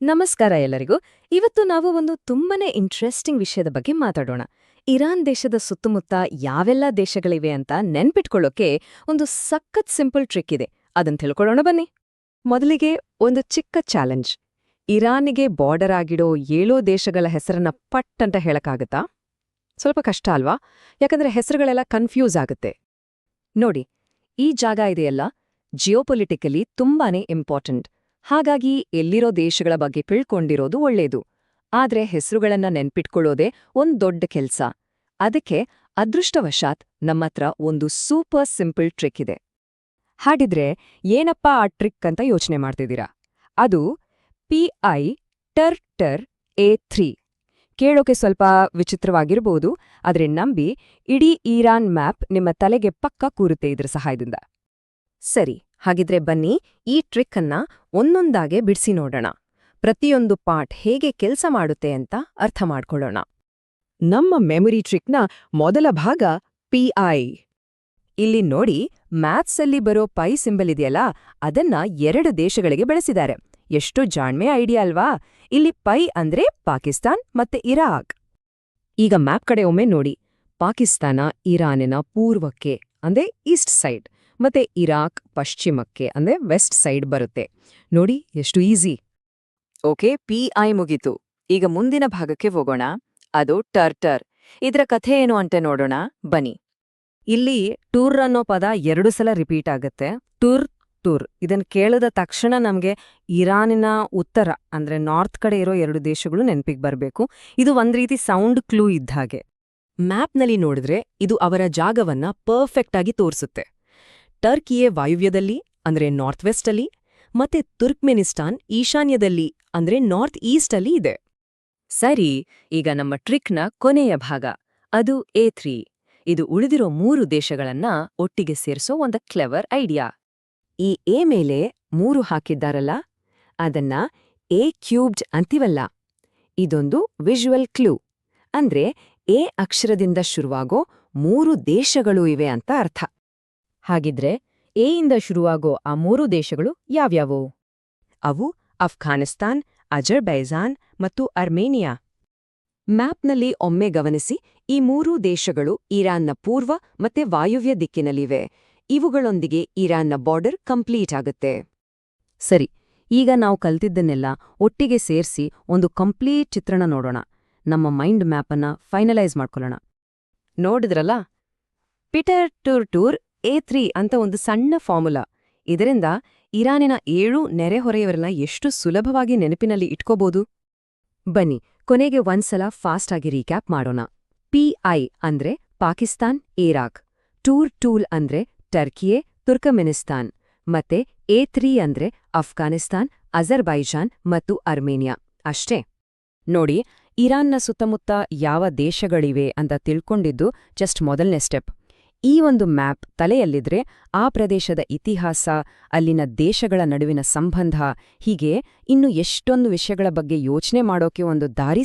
ನಮಸ್ಕಾರ ಎಲ್ಲರಿಗೂ. ಇವತ್ತು ನಾವು ಒಂದು ತುಂಬಾನೇ ಇಂಟ್ರೆಸ್ಟಿಂಗ್ ವಿಷಯದ ಬಗ್ಗೆ ಮಾತಾಡೋಣ. ಇರಾನ್ ದೇಶದ ಸುತ್ತಮುತ್ತ ಯಾವೆಲ್ಲ ದೇಶಗಳಿವೆ ಅಂತ ನೆನ್ಪಿಟ್ಕೊಳ್ಳೋಕೆ ಒಂದು ಸಖತ್ ಸಿಂಪಲ್ ಟ್ರಿಕ್ ಇದೆ. ಅದನ್ನ ತಿಳ್ಕೊಳ್ಳೋಣ ಬನ್ನಿ. ಮೊದಲಿಗೆ ಒಂದು ಚಿಕ್ಕ ಚಾಲೆಂಜ್. ಇರಾನಿಗೆ ಬಾರ್ಡರ್ ಆಗಿಡೋ 7 ದೇಶಗಳ ಹೆಸರನ್ನ ಪಟ್ ಅಂತ ಹೇಳಕ್ಕಾಗತ್ತಾ? ಸ್ವಲ್ಪ ಕಷ್ಟ ಅಲ್ವಾ? ಯಾಕಂದ್ರೆ ಹೆಸರುಗಳೆಲ್ಲ ಕನ್ಫ್ಯೂಸ್ ಆಗುತ್ತೆ. ನೋಡಿ, ಈ ಜಾಗ ಇದೆಯಲ್ಲ, ಜಿಯೋಪೊಲಿಟಿಕಲಿ ತುಂಬಾನೇ ಇಂಪಾರ್ಟೆಂಟ್. ಹಾಗಾಗಿ ಎಲ್ಲಿರೋ ದೇಶಗಳ ಬಗ್ಗೆ ತಿಳ್ಕೊಂಡಿರೋದು ಒಳ್ಳೇದು. ಆದ್ರೆ ಹೆಸರುಗಳನ್ನ ನೆನ್ಪಿಟ್ಕೊಳ್ಳೋದೇ ಒಂದ್ ದೊಡ್ಡ ಕೆಲ್ಸ. ಅದಕ್ಕೆ ಅದೃಷ್ಟವಶಾತ್ ನಮ್ಮತ್ರ ಒಂದು ಸೂಪರ್ ಸಿಂಪಲ್ ಟ್ರಿಕ್ ಇದೆ. ಹಾಗಿದ್ರೆ ಏನಪ್ಪಾ ಆ ಟ್ರಿಕ್ ಅಂತ ಯೋಚನೆ ಮಾಡ್ತಿದ್ದೀರಾ? ಅದು PI ಟರ್ A3. ಕೇಳೋಕೆ ಸ್ವಲ್ಪ ವಿಚಿತ್ರವಾಗಿರ್ಬೋದು, ಆದ್ರೆ ನಂಬಿ, ಇಡೀ ಇರಾನ್ ಮ್ಯಾಪ್ ನಿಮ್ಮ ತಲೆಗೆ ಪಕ್ಕ ಕೂರುತ್ತೆ ಇದ್ರ ಸಹಾಯದಿಂದ. ಸರಿ, ಹಾಗಿದ್ರೆ ಬನ್ನಿ ಈ ಟ್ರಿಕ್ ಅನ್ನ ಒಂದೊಂದಾಗೆ ಬಿಡಿಸಿ ನೋಡೋಣ. ಪ್ರತಿಯೊಂದು ಪಾರ್ಟ್ ಹೇಗೆ ಕೆಲಸ ಮಾಡುತ್ತೆ ಅಂತ ಅರ್ಥ ಮಾಡ್ಕೊಳ್ಳೋಣ. ನಮ್ಮ ಮೆಮೊರಿ ಟ್ರಿಕ್ನ ಮೊದಲ ಭಾಗ PI. ಇಲ್ಲಿ ನೋಡಿ, ಮ್ಯಾಥ್ಸಲ್ಲಿ ಬರೋ ಪೈ ಸಿಂಬಲ್ ಇದೆಯಲ್ಲ, ಅದನ್ನ 2 ದೇಶಗಳಿಗೆ ಬಳಸಿದ್ದಾರೆ. ಎಷ್ಟು ಜಾಣ್ಮೆ ಐಡಿಯಾ ಅಲ್ವಾ? ಇಲ್ಲಿ ಪೈ ಅಂದ್ರೆ ಪಾಕಿಸ್ತಾನ್ ಮತ್ತೆ ಇರಾಕ್. ಈಗ ಮ್ಯಾಪ್ ಕಡೆ ಒಮ್ಮೆ ನೋಡಿ. ಪಾಕಿಸ್ತಾನ ಇರಾನಿನ ಪೂರ್ವಕ್ಕೆ ಅಂದ್ರೆ ಈಸ್ಟ್ ಸೈಡ್, ಮತ್ತೆ ಇರಾಕ್ ಪಶ್ಚಿಮಕ್ಕೆ ಅಂದ್ರೆ ವೆಸ್ಟ್ ಸೈಡ್ ಬರುತ್ತೆ. ನೋಡಿ ಎಷ್ಟು ಈಸಿ. ಓಕೆ, PI ಮುಗೀತು. ಈಗ ಮುಂದಿನ ಭಾಗಕ್ಕೆ ಹೋಗೋಣ. ಅದು ಟರ್. ಇದರ ಕಥೆ ಏನು ಅಂತ ನೋಡೋಣ ಬನ್ನಿ. ಇಲ್ಲಿ ಟೂರ್ ಅನ್ನೋ ಪದ 2 ಸಲ ರಿಪೀಟ್ ಆಗುತ್ತೆ. ಟೂರ್. ಇದನ್ ಕೇಳಿದ ತಕ್ಷಣ ನಮ್ಗೆ ಇರಾನಿನ ಉತ್ತರ ಅಂದ್ರೆ ನಾರ್ತ್ ಕಡೆ ಇರೋ 2 ದೇಶಗಳು ನೆನ್ಪಿಗೆ ಬರ್ಬೇಕು. ಇದು ಒಂದ್ ರೀತಿ ಸೌಂಡ್ ಕ್ಲೂ ಇದ್ದ ಹಾಗೆ. ಮ್ಯಾಪ್ನಲ್ಲಿ ನೋಡಿದ್ರೆ ಇದು ಅವರ ಜಾಗವನ್ನ ಪರ್ಫೆಕ್ಟ್ ಆಗಿ ತೋರಿಸುತ್ತೆ. ಟರ್ಕಿಯೇ ವಾಯುವ್ಯದಲ್ಲಿ ಅಂದ್ರೆ ನಾರ್ತ್ ವೆಸ್ಟ್ ಅಲ್ಲಿ, ಮತ್ತೆ ತುರ್ಕ್ಮೆನಿಸ್ತಾನ್ ಈಶಾನ್ಯದಲ್ಲಿ ಅಂದ್ರೆ ನಾರ್ತ್ ಈಸ್ಟ್ ಅಲ್ಲಿ ಇದೆ. ಸರಿ, ಈಗ ನಮ್ಮ ಟ್ರಿಕ್ನ ಕೊನೆಯ ಭಾಗ, ಅದು A3. ಇದು ಉಳಿದಿರೋ 3 ದೇಶಗಳನ್ನ ಒಟ್ಟಿಗೆ ಸೇರಿಸೋ ಒಂದು ಕ್ಲೆವರ್ ಐಡಿಯಾ. ಈ ಎ ಮೇಲೆ 3 ಹಾಕಿದ್ದಾರಲ್ಲ, ಅದನ್ನ A³ ಅಂತೀವಲ್ಲ. ಇದೊಂದು ವಿಜುವಲ್ ಕ್ಲೂ. ಅಂದ್ರೆ ಎ ಅಕ್ಷರದಿಂದ ಶುರುವಾಗೋ 3 ದೇಶಗಳು ಇವೆ ಅಂತ ಅರ್ಥ. ಹಾಗಿದ್ರೆ ಎಯಿಂದ ಶುರುವಾಗೋ ಆ 3 ದೇಶಗಳು ಯಾವ್ಯಾವು? ಅವು ಅಫ್ಘಾನಿಸ್ತಾನ್, ಅಜರ್ಬೈಜಾನ್ ಮತ್ತು ಅರ್ಮೇನಿಯಾ. ಮ್ಯಾಪ್ನಲ್ಲಿ ಒಮ್ಮೆ ಗಮನಿಸಿ, ಈ 3 ದೇಶಗಳು ಇರಾನ್ನ ಪೂರ್ವ ಮತ್ತೆ ವಾಯುವ್ಯ ದಿಕ್ಕಿನಲ್ಲಿವೆ. ಇವುಗಳೊಂದಿಗೆ ಇರಾನ್ನ ಬಾರ್ಡರ್ ಕಂಪ್ಲೀಟ್ ಆಗುತ್ತೆ. ಸರಿ, ಈಗ ನಾವು ಕಲ್ತಿದ್ದನ್ನೆಲ್ಲ ಒಟ್ಟಿಗೆ ಸೇರಿಸಿ ಒಂದು ಕಂಪ್ಲೀಟ್ ಚಿತ್ರಣ ನೋಡೋಣ. ನಮ್ಮ ಮೈಂಡ್ ಮ್ಯಾಪನ್ನ ಫೈನಲೈಸ್ ಮಾಡ್ಕೊಳ್ಳೋಣ. ನೋಡಿದ್ರಲ್ಲ, ಪಿಟರ್ ಟೂರ್ A3 ಅಂತ ಒಂದು ಸಣ್ಣ ಫಾರ್ಮುಲಾ. ಇದರಿಂದ ಇರಾನಿನ 7 ನೆರೆಹೊರೆಯವರನ್ನ ಎಷ್ಟು ಸುಲಭವಾಗಿ ನೆನಪಿನಲ್ಲಿ ಇಟ್ಕೋಬಹುದು. ಬನ್ನಿ, ಕೊನೆಗೆ ಒಂದ್ಸಲ ಫಾಸ್ಟ್ ಆಗಿ ರೀಕ್ಯಾಪ್ ಮಾಡೋಣ. PI ಅಂದ್ರೆ ಪಾಕಿಸ್ತಾನ್, ಇರಾಕ್. ಟೂಲ್ ಅಂದ್ರೆ ಟರ್ಕಿಯೇ, ತುರ್ಕಮೆನಿಸ್ತಾನ್. ಮತ್ತೆ A3 ಅಂದ್ರೆ ಅಫ್ಘಾನಿಸ್ತಾನ್, ಅಜರ್ಬೈಜಾನ್ ಮತ್ತು ಅರ್ಮೇನಿಯಾ. ಅಷ್ಟೇ. ನೋಡಿ, ಇರಾನ್ನ ಸುತ್ತಮುತ್ತ ಯಾವ ದೇಶಗಳಿವೆ ಅಂತ ತಿಳ್ಕೊಂಡಿದ್ದು ಜಸ್ಟ್ ಮೊದಲನೇ ಸ್ಟೆಪ್. ಈ ಒಂದು ಮ್ಯಾಪ್ ತಲೆಯಲ್ಲಿದ್ರೆ ಆ ಪ್ರದೇಶದ ಇತಿಹಾಸ, ಅಲ್ಲಿನ ದೇಶಗಳ ನಡುವಿನ ಸಂಬಂಧ, ಹೀಗೆ ಇನ್ನು ಎಷ್ಟೊಂದು ವಿಷಯಗಳ ಬಗ್ಗೆ ಯೋಚನೆ ಮಾಡೋಕೆ ಒಂದು ದಾರಿ